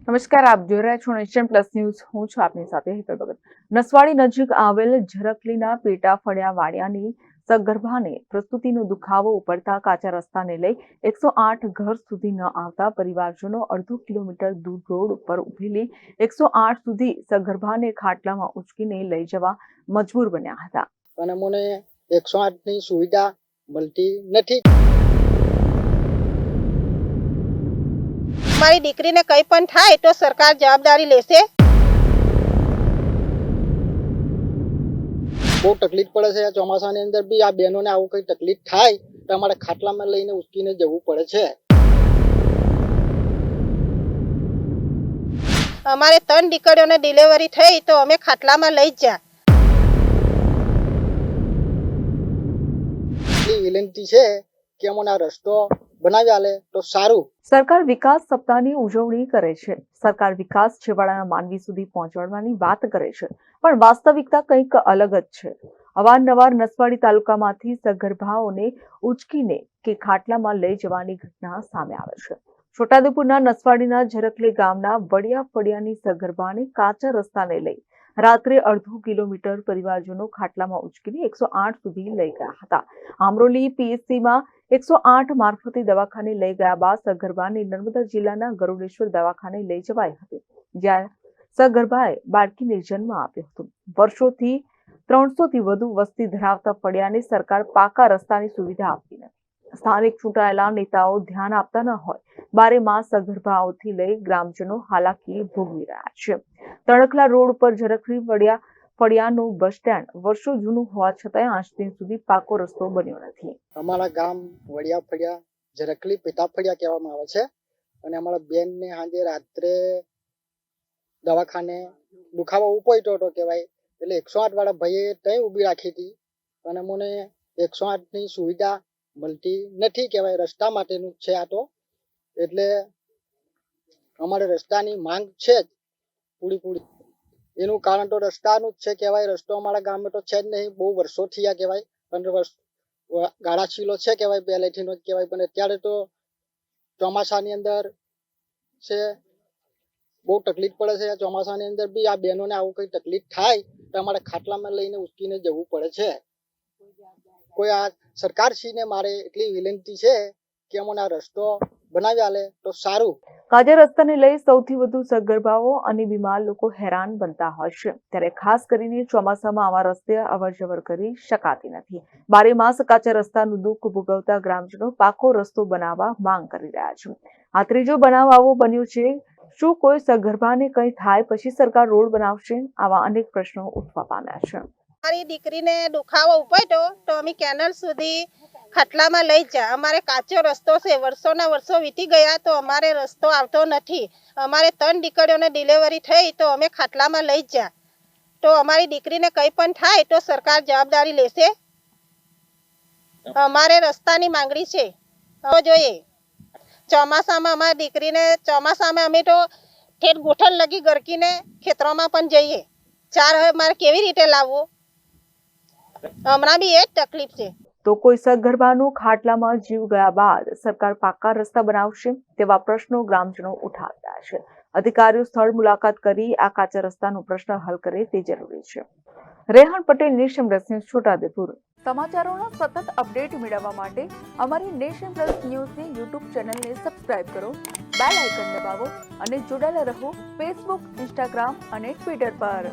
નમસ્કાર, આપ જોઈ રહ્યા છો નેશન પ્લસ ન્યૂઝ. હું છું આપની સાથે હેતલ ભગત. નસવાડી નજીક આવેલ ઝરકલીના પેટા ફળિયા વાડિયાની સગર્ભાને પ્રસૂતિનો દુખાવો ઉપડતા કાચા રસ્તાને લઈ 108 ઘર સુધી ન આવતા પરિવારજનો અડધો કિલોમીટર દૂર રોડ ઉપર ઉભેલી 108 સુધી સગર્ભાને ખાટલામાં ઉંચકીને લઈ જવા મજબૂર બન્યા હતા. અને મને 108 ની સુવિધા મળતી નથી. મારી દીકરીને કંઈ પણ થાય તો સરકાર જવાબદારી લેશે. બહુ તકલીફ પડે છે. ચોમાસાની અંદર બી આ બહેનોને આવું કંઈ તકલીફ થાય તો અમારે ખાટલામાં લઈને ઉચકીને જવું પડે છે. અમારે 3 દીકરીઓને ડિલિવરી થઈ તો અમે ખાટલામાં લઈ જ જા. એટલી વિનંતી છે કે અમને આ રસ્તો બનાવી આલે તો સારું. સરકાર વિકાસ સપ્તાહની ઉજવણી કરે છે. સરકાર વિકાસ છેવાડાના માનવી સુધી પહોંચાડવાની વાત કરે છે, પણ વાસ્તવિકતા કંઈક અલગ જ છે. અવારનવાર નસવાડી તાલુકામાંથી સગર્ભાઓને ઉચકીને કે ખાટલામાં લઈ જવાની ઘટના સામે આવે છે. છોટાઉદેપુરના નસવાડીના ઝરકલી ગામના વડિયા ફળિયાની સગર્ભાને કાચા રસ્તાને લઈ રાત્રે અડધો કિલોમીટર પરિવારજનો ખાટલામાં ઉચકીને 108 સુધી લઈ ગયા હતા. આમરોલી પીએચસીમાં 108 મારફતે દવાખાને લઈ ગયા બાદ સગર્ભાને નર્મદા જિલ્લાના ગરુડેશ્વર દવાખાને લઈ જવાઈ હતી, જ્યાં સગર્ભાએ બાળકીને જન્મ આપ્યો હતો. વર્ષોથી 300 થી વધુ વસ્તી ધરાવતા ફળિયાને સરકાર પાકા રસ્તાની સુવિધા આપતી નથી. સ્થાનિક ચૂંટાયેલા નેતાઓ ધ્યાન આપતા ન હોય. બારેમાસ સગર્ભાઓથી લઈ ગ્રામજનો હાલાકી ભોગવી રહ્યા છે. તણખલા રોડ ઉપર ઝરકલી ફળિયાનું બસ સ્ટેન્ડ વર્ષો જૂનું હોવા છતાં આજ દિન સુધી પાકો રસ્તો બન્યો નથી. અમારા ગામ વડિયા ફળિયા ઝરકલી પેટા ફળિયા કહેવામાં આવે છે. અને અમારા બેનને સાંજે રાત્રે દવાખાને દુખાવો ઉપડ્યો હતો કહેવાય, એટલે 108 વાળા ભાઈએ ત્યાં ઊભી રાખી હતી. અને મને 108 ની સુવિધા મળતી નથી કહેવાય. રસ્તા માટેનું છે આ તો. એટલે અમારે રસ્તાની માંગ છે જ પૂરી. એનું કારણ તો રસ્તાનું જ છે કહેવાય. રસ્તો અમારા ગામમાં તો છે જ નહીં. બહુ વર્ષો થયા કહેવાય. 15 વર્ષ ગાળા છીલો છે કહેવાય, પહેલેથી જ કહેવાય. પણ અત્યારે તો ચોમાસાની અંદર છે, બહુ તકલીફ પડે છે. ચોમાસાની અંદર બી આ બહેનોને આવું કંઈ તકલીફ થાય તો અમારે ખાટલામાં લઈને ઉચકીને જવું પડે છે. કોઈ આ સરકારશ્રીને મારે એટલી વિનંતી છે કે અમને આ રસ્તો બનાવી આલે તો સારું. કાચા રસ્તાને લઈ સૌથી વધુ સગર્ભાઓ અને બીમાર લોકો હેરાન બનતા હોય છે, ત્યારે ખાસ કરીને ચોમાસામાં આવા રસ્તે અવરજવર કરી શકાતી નથી. બારેમાસ કાચા રસ્તાનું દુઃખ ભોગવતા ગ્રામજનો પાકો રસ્તો બનાવવા માંગ કરી રહ્યા છે. આ ત્રીજો બનાવ આવો બન્યો છે. શું કોઈ સગર્ભાને કંઈ થાય પછી સરકાર રોડ બનાવશે? આવા અનેક પ્રશ્નો ઉઠવા પામ્યા છે. મારી દીકરીને દુખાવો ઉપડ્યો તો અમે કેનલ સુધી ખાટલામાં લઈ જા. અમારે કાચો રસ્તો છે. વર્ષોના વર્ષો વીતી ગયા તો અમારે રસ્તો આવતો નથી. અમારે 3 દીકરીઓને ડિલિવરી થઈ તો અમે ખાટલામાં લઈ જા. તો અમારી દીકરીને કંઈ પણ થાય તો સરકાર જવાબદારી લેશે. અમારે રસ્તાની માંગણી છે. હવે જોઈએ ચોમાસામાં અમારી દીકરીને અમે તો ઠેઠ ગોઠણ લગી ગરકીને ખેતરોમાં પણ જઈએ. હવે મારે કેવી રીતે લાવવું? હમણાં બી એ જ તકલીફ છે. તો કોઈ સગર્ભાનું ખાટલામાં જીવ ગયા બાદ સરકાર પાકા રસ્તા બનાવશે? તેવા પ્રશ્નો ગ્રામજનો ઉઠાવ્યા છે. અધિકારીઓ સ્થળ મુલાકાત કરી આ કાચા રસ્તાનો પ્રશ્ન હલ કરે તે જરૂરી છે. Rehan Patel, Nation Plus News, Chhota Udepur. સમાચારોના સતત અપડેટ મેળવવા માટે અમારી નેશન પ્લસ ન્યૂઝની યુટ્યુબ ચેનલને સબસ્ક્રાઇબ કરો, બેલ આઇકન દબાવો અને જોડાયેલા રહો ફેસબુક, ઇન્સ્ટાગ્રામ અને ટ્વિટર પર.